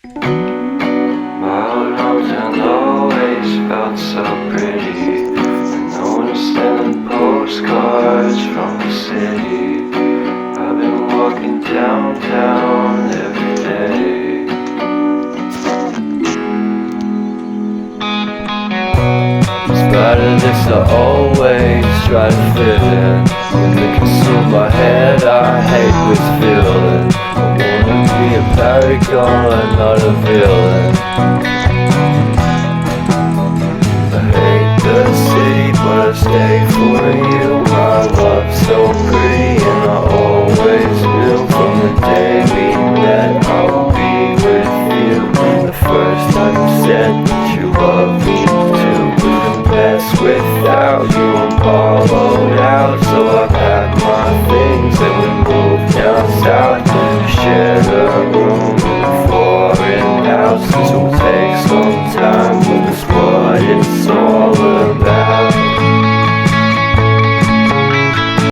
My old hometown always felt so pretty. And no one was sending postcards from the city. I've been walking downtown every day. In spite of this, I always try to fit in. When they consume my head, I hate this feeling. I wanna be a paragon, not a villain. I hate the city, but I stay for you. My love's so pretty, and I always knew from the day we met I would be with you. The first time you said that you love me too, couldn't pass without you. I'm hollowed out, so I packed my things and we moved down south. We shared a room in a foreign house. This will take some time, but it's what it's